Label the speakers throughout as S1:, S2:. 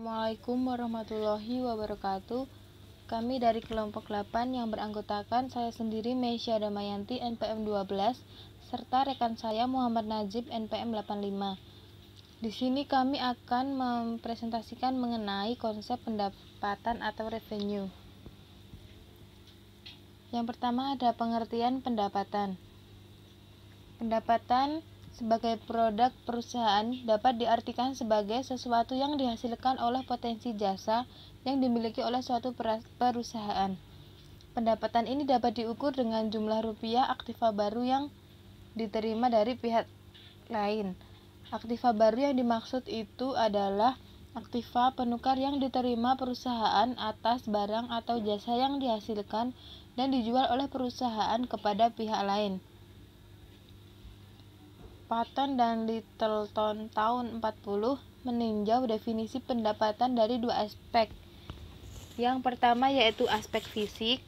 S1: Assalamualaikum warahmatullahi wabarakatuh. Kami dari kelompok 8 yang beranggotakan saya sendiri Meisya Damayanti NPM 12 serta rekan saya Muhammad Najib NPM 85. Di sini kami akan mempresentasikan mengenai konsep pendapatan atau revenue. Yang pertama ada pengertian pendapatan. Pendapatan sebagai produk perusahaan dapat diartikan sebagai sesuatu yang dihasilkan oleh potensi jasa yang dimiliki oleh suatu perusahaan. Pendapatan ini dapat diukur dengan jumlah rupiah aktiva baru yang diterima dari pihak lain. Aktiva baru yang dimaksud itu adalah aktiva penukar yang diterima perusahaan atas barang atau jasa yang dihasilkan dan dijual oleh perusahaan kepada pihak lain. Patton dan Littleton tahun 40 meninjau definisi pendapatan dari dua aspek. Yang pertama yaitu aspek fisik,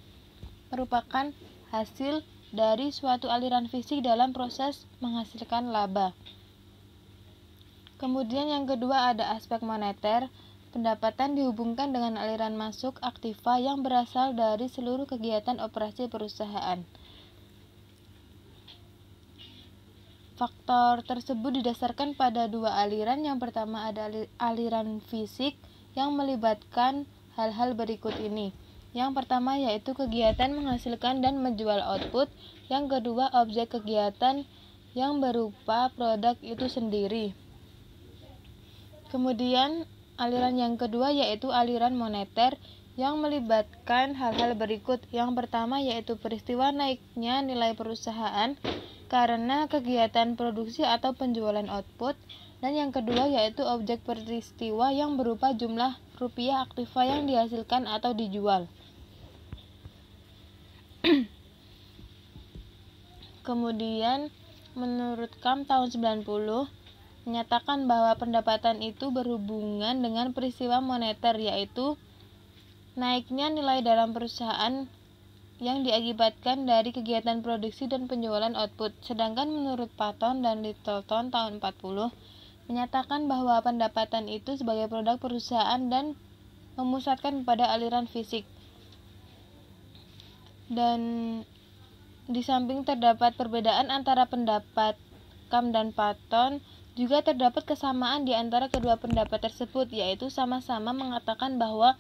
S1: merupakan hasil dari suatu aliran fisik dalam proses menghasilkan laba. Kemudian yang kedua ada aspek moneter. Pendapatan dihubungkan dengan aliran masuk aktiva yang berasal dari seluruh kegiatan operasi perusahaan. Faktor tersebut didasarkan pada dua aliran. Yang pertama ada aliran fisik yang melibatkan hal-hal berikut ini. Yang pertama yaitu kegiatan menghasilkan dan menjual output. Yang kedua objek kegiatan yang berupa produk itu sendiri. Kemudian aliran yang kedua yaitu aliran moneter yang melibatkan hal-hal berikut. Yang pertama yaitu peristiwa naiknya nilai perusahaan karena kegiatan produksi atau penjualan output, dan yang kedua yaitu objek peristiwa yang berupa jumlah rupiah aktiva yang dihasilkan atau dijual. Kemudian menurut KAM tahun 90 menyatakan bahwa pendapatan itu berhubungan dengan peristiwa moneter, yaitu naiknya nilai dalam perusahaan yang diakibatkan dari kegiatan produksi dan penjualan output. Sedangkan menurut Patton dan Littleton tahun 40 menyatakan bahwa pendapatan itu sebagai produk perusahaan dan memusatkan pada aliran fisik. Dan di samping terdapat perbedaan antara pendapat KAM dan Patton, juga terdapat kesamaan di antara kedua pendapat tersebut, yaitu sama-sama mengatakan bahwa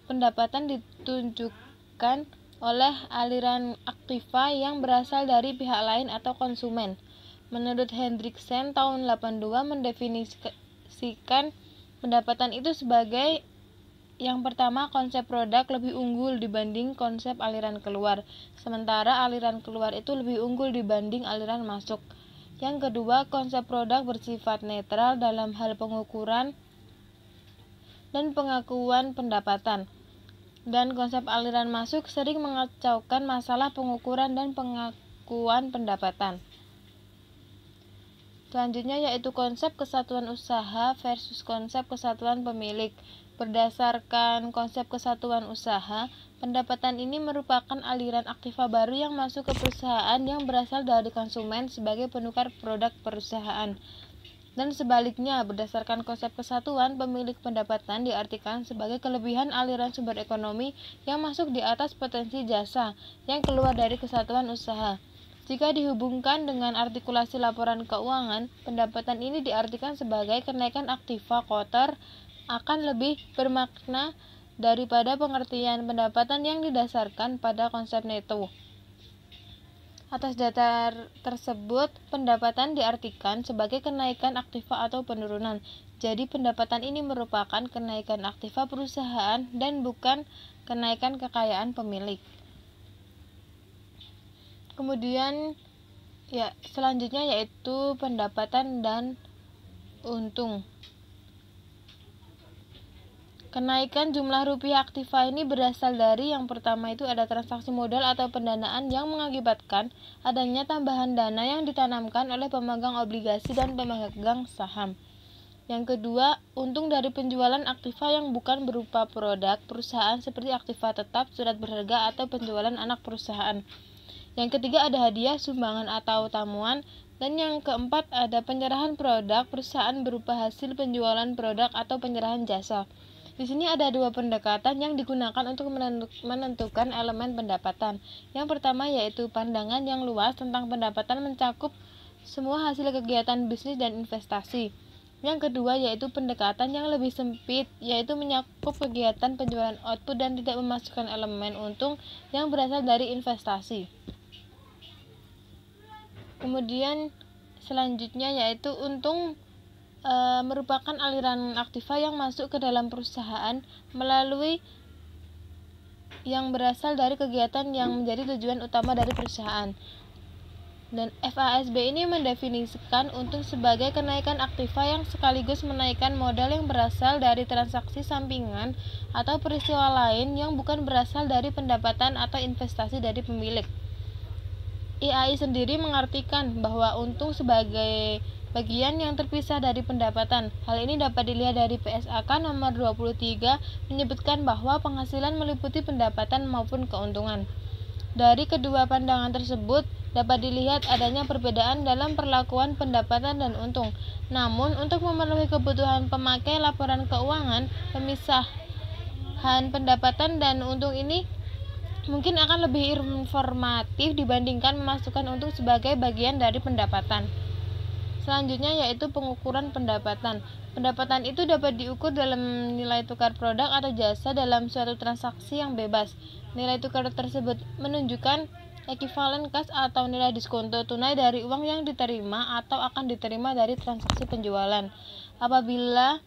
S1: pendapatan ditunjukkan oleh aliran aktiva yang berasal dari pihak lain atau konsumen. Menurut Hendriksen tahun 82 mendefinisikan pendapatan itu sebagai yang pertama, konsep produk lebih unggul dibanding konsep aliran keluar, sementara aliran keluar itu lebih unggul dibanding aliran masuk. Yang kedua, konsep produk bersifat netral dalam hal pengukuran dan pengakuan pendapatan. Dan konsep aliran masuk sering mengacaukan masalah pengukuran dan pengakuan pendapatan. Selanjutnya yaitu konsep kesatuan usaha versus konsep kesatuan pemilik. Berdasarkan konsep kesatuan usaha, pendapatan ini merupakan aliran aktiva baru yang masuk ke perusahaan yang berasal dari konsumen sebagai penukar produk perusahaan. Dan sebaliknya, berdasarkan konsep kesatuan, pemilik pendapatan diartikan sebagai kelebihan aliran sumber ekonomi yang masuk di atas potensi jasa yang keluar dari kesatuan usaha. Jika dihubungkan dengan artikulasi laporan keuangan, pendapatan ini diartikan sebagai kenaikan aktiva kotor akan lebih bermakna daripada pengertian pendapatan yang didasarkan pada konsep neto. Atas dasar tersebut, pendapatan diartikan sebagai kenaikan aktiva atau penurunan. Jadi pendapatan ini merupakan kenaikan aktiva perusahaan dan bukan kenaikan kekayaan pemilik. Kemudian selanjutnya yaitu pendapatan dan untung. Kenaikan jumlah rupiah aktiva ini berasal dari yang pertama itu ada transaksi modal atau pendanaan yang mengakibatkan adanya tambahan dana yang ditanamkan oleh pemegang obligasi dan pemegang saham. Yang kedua, untung dari penjualan aktiva yang bukan berupa produk perusahaan seperti aktiva tetap, surat berharga, atau penjualan anak perusahaan. Yang ketiga ada hadiah, sumbangan, atau tamuan. Dan yang keempat ada penyerahan produk perusahaan berupa hasil penjualan produk atau penyerahan jasa. Di sini ada dua pendekatan yang digunakan untuk menentukan elemen pendapatan. Yang pertama yaitu pandangan yang luas tentang pendapatan mencakup semua hasil kegiatan bisnis dan investasi. Yang kedua yaitu pendekatan yang lebih sempit, yaitu mencakup kegiatan penjualan output dan tidak memasukkan elemen untung yang berasal dari investasi. Kemudian selanjutnya yaitu untung merupakan aliran aktiva yang masuk ke dalam perusahaan melalui yang berasal dari kegiatan yang menjadi tujuan utama dari perusahaan. Dan FASB ini mendefinisikan untung sebagai kenaikan aktiva yang sekaligus menaikkan modal yang berasal dari transaksi sampingan atau peristiwa lain yang bukan berasal dari pendapatan atau investasi dari pemilik. IAI sendiri mengartikan bahwa untung sebagai bagian yang terpisah dari pendapatan. Hal ini dapat dilihat dari PSAK nomor 23 menyebutkan bahwa penghasilan meliputi pendapatan maupun keuntungan. Dari kedua pandangan tersebut dapat dilihat adanya perbedaan dalam perlakuan pendapatan dan untung. Namun, untuk memenuhi kebutuhan pemakai laporan keuangan, pemisahan pendapatan dan untung ini mungkin akan lebih informatif dibandingkan memasukkan untung sebagai bagian dari pendapatan. Selanjutnya yaitu pengukuran pendapatan. Pendapatan itu dapat diukur dalam nilai tukar produk atau jasa dalam suatu transaksi yang bebas. Nilai tukar tersebut menunjukkan ekivalen kas atau nilai diskonto tunai dari uang yang diterima atau akan diterima dari transaksi penjualan. Apabila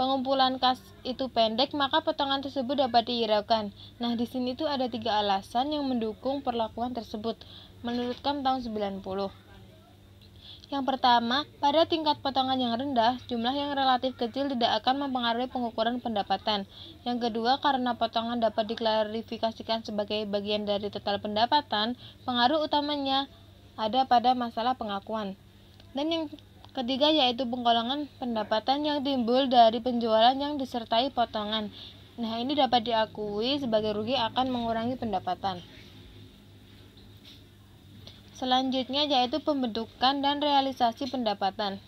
S1: pengumpulan kas itu pendek, maka potongan tersebut dapat dihiraukan. Nah, di sini tuh ada 3 alasan yang mendukung perlakuan tersebut menurut KAM tahun 90. Yang pertama, pada tingkat potongan yang rendah, jumlah yang relatif kecil tidak akan mempengaruhi pengukuran pendapatan. Yang kedua, karena potongan dapat diklarifikasikan sebagai bagian dari total pendapatan, pengaruh utamanya ada pada masalah pengakuan. Dan yang ketiga yaitu penggolongan pendapatan yang timbul dari penjualan yang disertai potongan. Nah, ini dapat diakui sebagai rugi akan mengurangi pendapatan. Selanjutnya yaitu pembentukan dan realisasi pendapatan.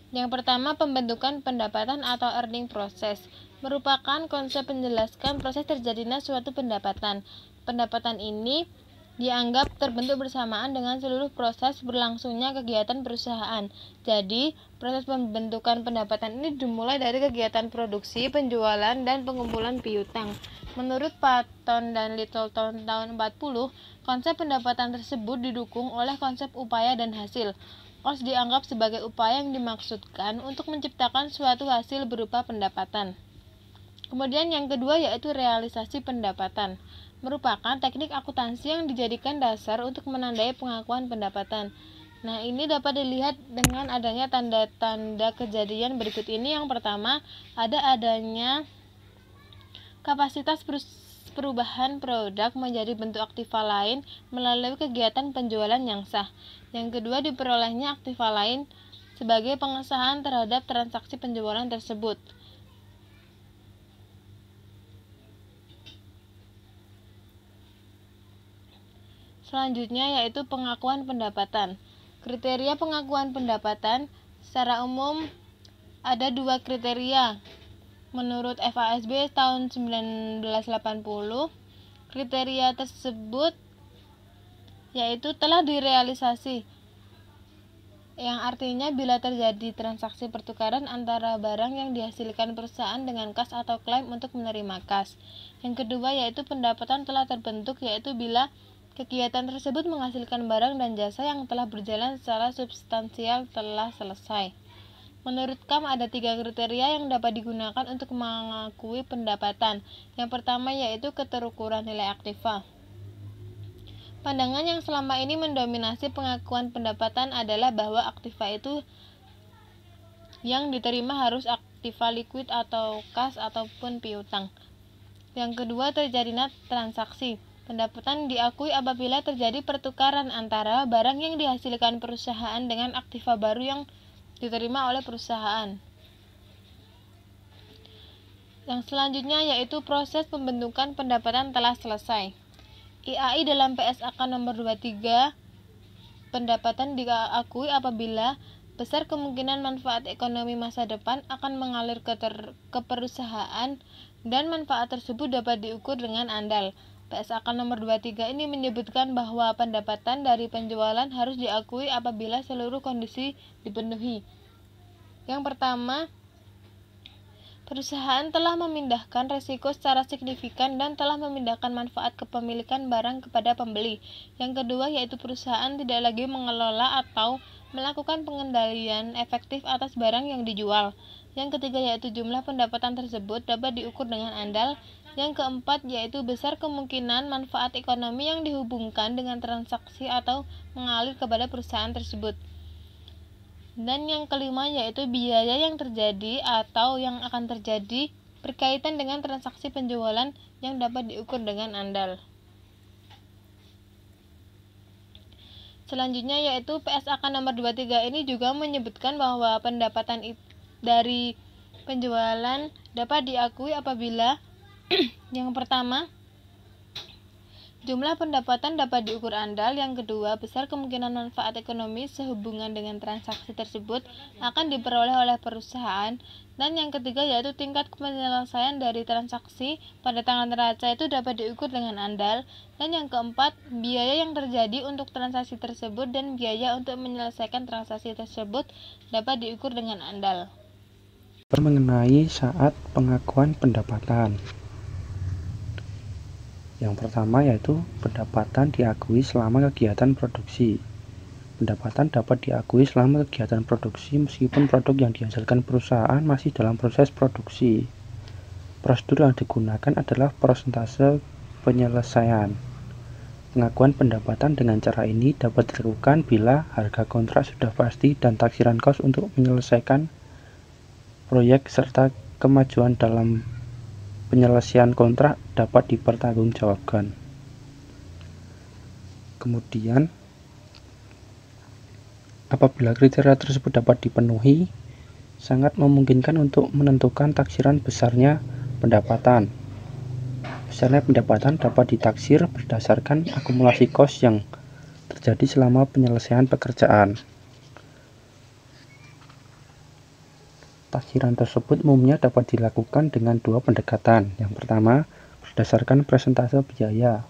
S1: Yang pertama, pembentukan pendapatan atau earning process merupakan konsep menjelaskan proses terjadinya suatu pendapatan. Pendapatan ini dianggap terbentuk bersamaan dengan seluruh proses berlangsungnya kegiatan perusahaan. Jadi, proses pembentukan pendapatan ini dimulai dari kegiatan produksi, penjualan, dan pengumpulan piutang. Menurut Patton dan Littleton tahun 40, konsep pendapatan tersebut didukung oleh konsep upaya dan hasil. Cost dianggap sebagai upaya yang dimaksudkan untuk menciptakan suatu hasil berupa pendapatan. Kemudian yang kedua yaitu realisasi pendapatan. Merupakan teknik akuntansi yang dijadikan dasar untuk menandai pengakuan pendapatan. Nah, ini dapat dilihat dengan adanya tanda-tanda kejadian berikut ini. Yang pertama, adanya kapasitas perubahan produk menjadi bentuk aktiva lain melalui kegiatan penjualan yang sah. Yang kedua, diperolehnya aktiva lain sebagai pengesahan terhadap transaksi penjualan tersebut. Selanjutnya yaitu pengakuan pendapatan. Kriteria pengakuan pendapatan secara umum ada 2 kriteria. Menurut FASB tahun 1980, kriteria tersebut yaitu telah direalisasi, yang artinya bila terjadi transaksi pertukaran antara barang yang dihasilkan perusahaan dengan kas atau klaim untuk menerima kas. Yang kedua yaitu pendapatan telah terbentuk, yaitu bila kegiatan tersebut menghasilkan barang dan jasa yang telah berjalan secara substansial telah selesai. Menurut KAM ada 3 kriteria yang dapat digunakan untuk mengakui pendapatan. Yang pertama yaitu keterukuran nilai aktiva. Pandangan yang selama ini mendominasi pengakuan pendapatan adalah bahwa aktiva itu yang diterima harus aktiva liquid atau kas ataupun piutang. Yang kedua, terjadinya transaksi. Pendapatan diakui apabila terjadi pertukaran antara barang yang dihasilkan perusahaan dengan aktiva baru yang diterima oleh perusahaan. Yang selanjutnya yaitu proses pembentukan pendapatan telah selesai. IAI dalam PSAK nomor 23, pendapatan diakui apabila besar kemungkinan manfaat ekonomi masa depan akan mengalir ke perusahaan dan manfaat tersebut dapat diukur dengan andal. PSAK nomor 23 ini menyebutkan bahwa pendapatan dari penjualan harus diakui apabila seluruh kondisi dipenuhi. Yang pertama, perusahaan telah memindahkan resiko secara signifikan dan telah memindahkan manfaat kepemilikan barang kepada pembeli. Yang kedua, yaitu perusahaan tidak lagi mengelola atau melakukan pengendalian efektif atas barang yang dijual. Yang ketiga, yaitu jumlah pendapatan tersebut dapat diukur dengan andal. Yang keempat, yaitu besar kemungkinan manfaat ekonomi yang dihubungkan dengan transaksi atau mengalir kepada perusahaan tersebut. Dan yang kelima, yaitu biaya yang terjadi atau yang akan terjadi berkaitan dengan transaksi penjualan yang dapat diukur dengan andal. Selanjutnya, yaitu PSAK nomor 23 ini juga menyebutkan bahwa pendapatan dari penjualan dapat diakui apabila yang pertama, jumlah pendapatan dapat diukur andal. Yang kedua, besar kemungkinan manfaat ekonomi sehubungan dengan transaksi tersebut akan diperoleh oleh perusahaan. Dan yang ketiga, yaitu tingkat penyelesaian dari transaksi pada tanggal neraca itu dapat diukur dengan andal. Dan yang keempat, biaya yang terjadi untuk transaksi tersebut dan biaya untuk menyelesaikan transaksi tersebut dapat diukur dengan andal.
S2: Mengenai saat pengakuan pendapatan. Yang pertama yaitu pendapatan diakui selama kegiatan produksi. Pendapatan dapat diakui selama kegiatan produksi meskipun produk yang dihasilkan perusahaan masih dalam proses produksi. Prosedur yang digunakan adalah persentase penyelesaian. Pengakuan pendapatan dengan cara ini dapat dilakukan bila harga kontrak sudah pasti dan taksiran kos untuk menyelesaikan proyek serta kemajuan dalam penyelesaian kontrak dapat dipertanggungjawabkan. Kemudian, apabila kriteria tersebut dapat dipenuhi, sangat memungkinkan untuk menentukan taksiran besarnya pendapatan. Besarnya pendapatan dapat ditaksir berdasarkan akumulasi kos yang terjadi selama penyelesaian pekerjaan. Taksiran tersebut umumnya dapat dilakukan dengan dua pendekatan. Yang pertama, berdasarkan persentase biaya,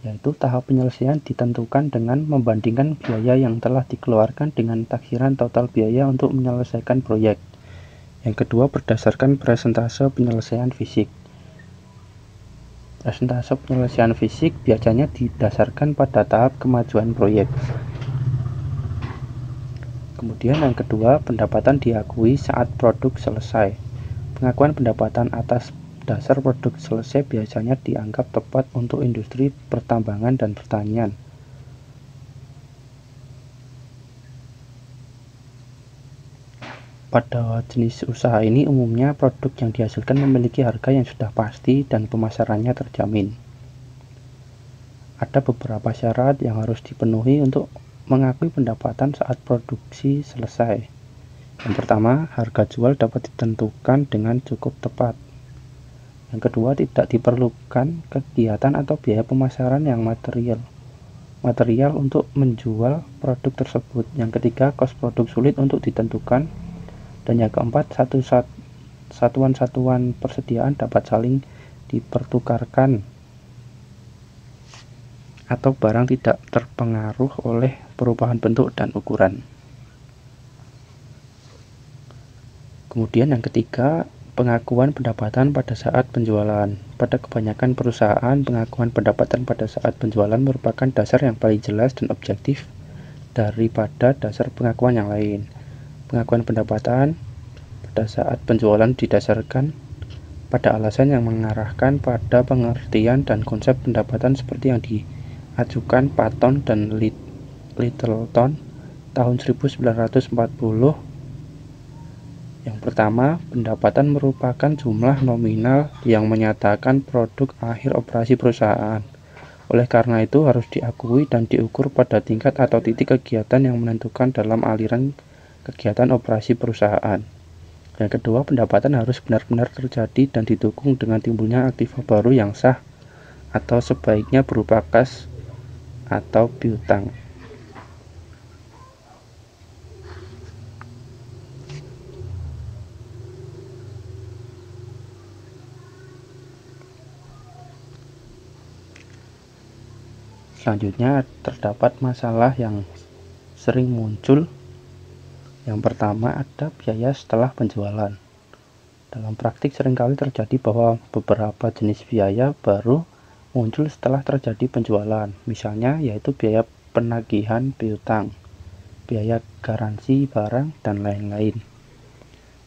S2: yaitu tahap penyelesaian ditentukan dengan membandingkan biaya yang telah dikeluarkan dengan taksiran total biaya untuk menyelesaikan proyek. Yang kedua, berdasarkan persentase penyelesaian fisik. Persentase penyelesaian fisik biasanya didasarkan pada tahap kemajuan proyek. Kemudian yang kedua, pendapatan diakui saat produk selesai. Pengakuan pendapatan atas dasar produk selesai biasanya dianggap tepat untuk industri pertambangan dan pertanian. Pada jenis usaha ini umumnya produk yang dihasilkan memiliki harga yang sudah pasti dan pemasarannya terjamin. Ada beberapa syarat yang harus dipenuhi untuk mengakui pendapatan saat produksi selesai. Yang pertama, harga jual dapat ditentukan dengan cukup tepat. Yang kedua, tidak diperlukan kegiatan atau biaya pemasaran yang material untuk menjual produk tersebut. Yang ketiga, kos produk sulit untuk ditentukan. Dan yang keempat, satuan-satuan persediaan dapat saling dipertukarkan atau barang tidak terpengaruh oleh perubahan bentuk dan ukuran. Kemudian yang ketiga, pengakuan pendapatan pada saat penjualan. Pada kebanyakan perusahaan, pengakuan pendapatan pada saat penjualan merupakan dasar yang paling jelas dan objektif daripada dasar pengakuan yang lain. Pengakuan pendapatan pada saat penjualan didasarkan pada alasan yang mengarahkan pada pengertian dan konsep pendapatan seperti yang diajukan Patton dan Littleton tahun 1940. Yang pertama, pendapatan merupakan jumlah nominal yang menyatakan produk akhir operasi perusahaan. Oleh karena itu harus diakui dan diukur pada tingkat atau titik kegiatan yang menentukan dalam aliran kegiatan operasi perusahaan. Yang kedua, pendapatan harus benar-benar terjadi dan didukung dengan timbulnya aktiva baru yang sah atau sebaiknya berupa kas atau piutang. Selanjutnya terdapat masalah yang sering muncul. Yang pertama ada biaya setelah penjualan. Dalam praktik seringkali terjadi bahwa beberapa jenis biaya baru muncul setelah terjadi penjualan. Misalnya yaitu biaya penagihan piutang, biaya garansi barang, dan lain-lain.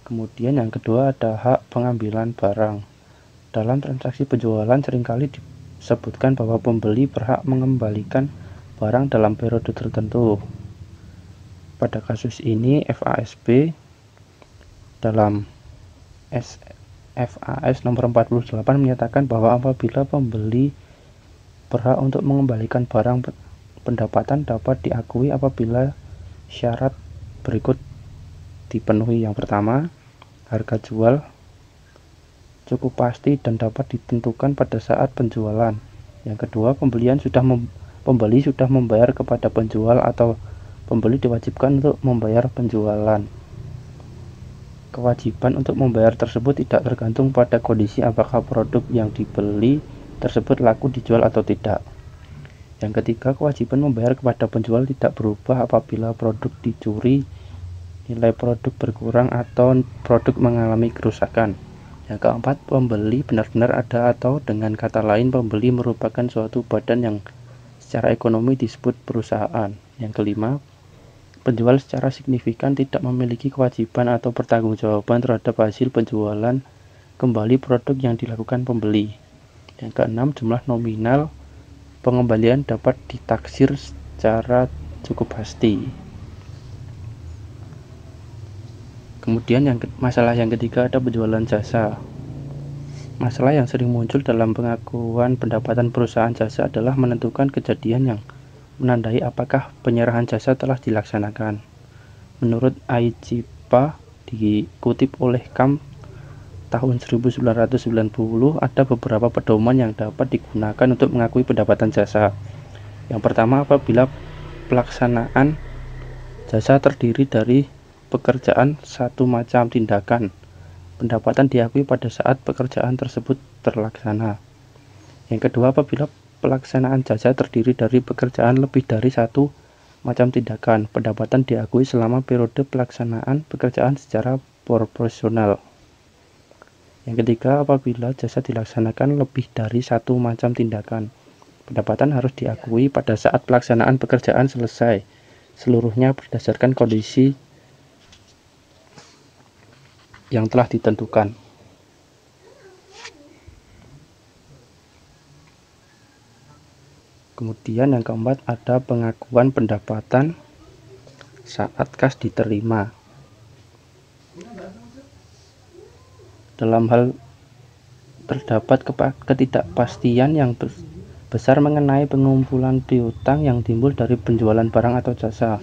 S2: Kemudian yang kedua ada hak pengambilan barang. Dalam transaksi penjualan seringkali disebutkan bahwa pembeli berhak mengembalikan barang dalam periode tertentu. Pada kasus ini FASB dalam SFAS nomor 48 menyatakan bahwa apabila pembeli berhak untuk mengembalikan barang pendapatan dapat diakui apabila syarat berikut dipenuhi. Yang pertama, harga jual cukup pasti dan dapat ditentukan pada saat penjualan. Yang kedua, pembeli sudah membayar kepada penjual atau pembeli diwajibkan untuk membayar penjualan. Kewajiban untuk membayar tersebut tidak tergantung pada kondisi apakah produk yang dibeli tersebut laku dijual atau tidak. Yang ketiga, kewajiban membayar kepada penjual tidak berubah apabila produk dicuri, nilai produk berkurang, atau produk mengalami kerusakan. Yang keempat, pembeli benar-benar ada atau dengan kata lain pembeli merupakan suatu badan yang secara ekonomi disebut perusahaan. Yang kelima, penjual secara signifikan tidak memiliki kewajiban atau pertanggungjawaban terhadap hasil penjualan kembali produk yang dilakukan pembeli. Yang keenam, jumlah nominal pengembalian dapat ditaksir secara cukup pasti. Kemudian masalah yang ketiga ada penjualan jasa. Masalah yang sering muncul dalam pengakuan pendapatan perusahaan jasa adalah menentukan kejadian yang menandai apakah penyerahan jasa telah dilaksanakan. Menurut IJPA dikutip oleh KAM tahun 1990, ada beberapa pedoman yang dapat digunakan untuk mengakui pendapatan jasa. Yang pertama, apabila pelaksanaan jasa terdiri dari pekerjaan satu macam tindakan, pendapatan diakui pada saat pekerjaan tersebut terlaksana. Yang kedua, apabila pelaksanaan jasa terdiri dari pekerjaan lebih dari satu macam tindakan, pendapatan diakui selama periode pelaksanaan pekerjaan secara proporsional. Yang ketiga, apabila jasa dilaksanakan lebih dari satu macam tindakan, pendapatan harus diakui pada saat pelaksanaan pekerjaan selesai, seluruhnya berdasarkan kondisi yang telah ditentukan. Kemudian yang keempat ada pengakuan pendapatan saat kas diterima. Dalam hal terdapat ketidakpastian yang besar mengenai pengumpulan piutang yang timbul dari penjualan barang atau jasa.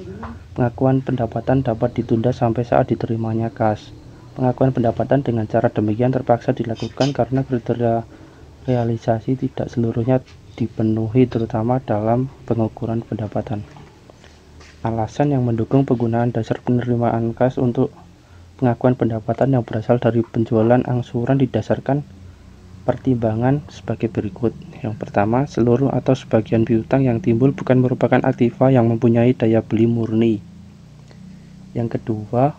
S2: Pengakuan pendapatan dapat ditunda sampai saat diterimanya kas. Pengakuan pendapatan dengan cara demikian terpaksa dilakukan karena kriteria realisasi tidak seluruhnya dipenuhi, terutama dalam pengukuran pendapatan. Alasan yang mendukung penggunaan dasar penerimaan kas untuk pengakuan pendapatan yang berasal dari penjualan angsuran didasarkan pertimbangan sebagai berikut. Yang pertama, seluruh atau sebagian piutang yang timbul bukan merupakan aktiva yang mempunyai daya beli murni. Yang kedua,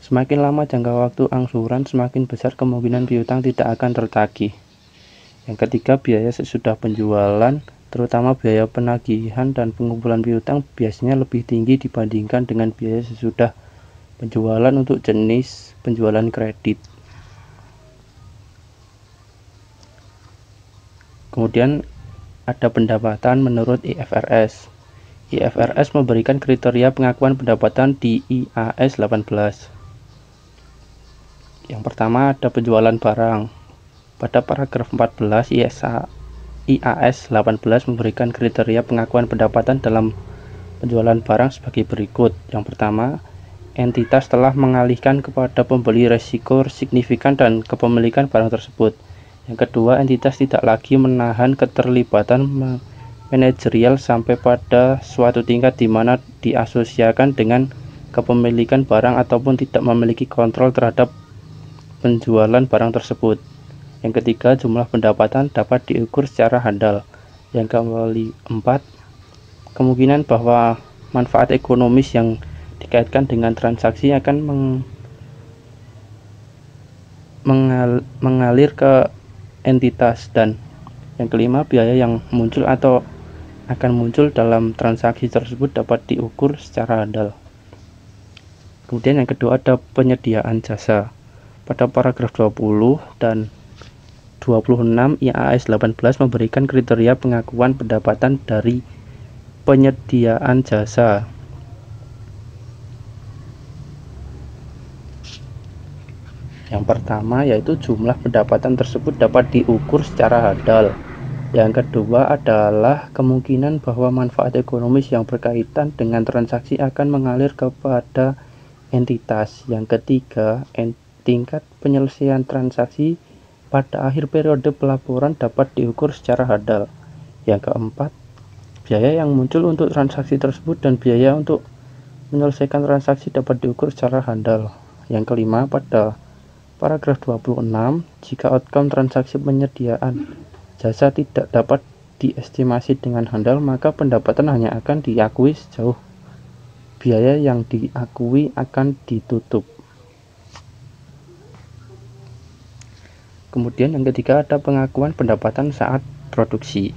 S2: semakin lama jangka waktu angsuran, semakin besar kemungkinan piutang tidak akan tertagih. Yang ketiga, biaya sesudah penjualan, terutama biaya penagihan dan pengumpulan piutang biasanya lebih tinggi dibandingkan dengan biaya sesudah penjualan untuk jenis penjualan kredit. Kemudian ada pendapatan menurut IFRS. IFRS memberikan kriteria pengakuan pendapatan di IAS 18. Yang pertama ada penjualan barang. Pada paragraf 14 IAS 18 memberikan kriteria pengakuan pendapatan dalam penjualan barang sebagai berikut. Yang pertama, entitas telah mengalihkan kepada pembeli risiko signifikan dan kepemilikan barang tersebut. Yang kedua, entitas tidak lagi menahan keterlibatan manajerial sampai pada suatu tingkat di mana diasosiasikan dengan kepemilikan barang ataupun tidak memiliki kontrol terhadap penjualan barang tersebut. Yang ketiga, jumlah pendapatan dapat diukur secara handal. Yang keempat, kemungkinan bahwa manfaat ekonomis yang dikaitkan dengan transaksi akan mengalir ke entitas. Dan yang kelima, biaya yang muncul atau akan muncul dalam transaksi tersebut dapat diukur secara handal. Kemudian yang kedua ada penyediaan jasa. Pada paragraf 20 dan 26 IAS 18 memberikan kriteria pengakuan pendapatan dari penyediaan jasa. Yang pertama yaitu jumlah pendapatan tersebut dapat diukur secara handal. Yang kedua adalah kemungkinan bahwa manfaat ekonomis yang berkaitan dengan transaksi akan mengalir kepada entitas. Yang ketiga, tingkat penyelesaian transaksi pada akhir periode pelaporan dapat diukur secara handal. Yang keempat, biaya yang muncul untuk transaksi tersebut dan biaya untuk menyelesaikan transaksi dapat diukur secara handal. Yang kelima, pada paragraf 26, jika outcome transaksi penyediaan jasa tidak dapat diestimasi dengan handal, maka pendapatan hanya akan diakui sejauh biaya yang diakui akan ditutup. Kemudian yang ketiga ada pengakuan pendapatan saat produksi.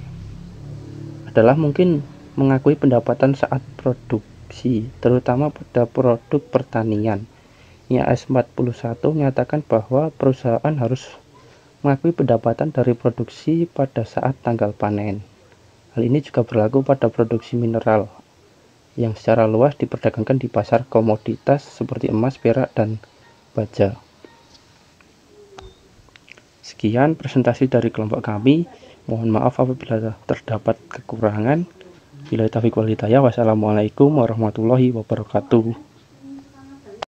S2: Adalah mungkin mengakui pendapatan saat produksi, terutama pada produk pertanian. IAS 41 menyatakan bahwa perusahaan harus mengakui pendapatan dari produksi pada saat tanggal panen. Hal ini juga berlaku pada produksi mineral yang secara luas diperdagangkan di pasar komoditas seperti emas, perak, dan baja. Sekian presentasi dari kelompok kami. Mohon maaf apabila terdapat kekurangan. Billahi taufiq wal hidayah. Wassalamualaikum warahmatullahi wabarakatuh.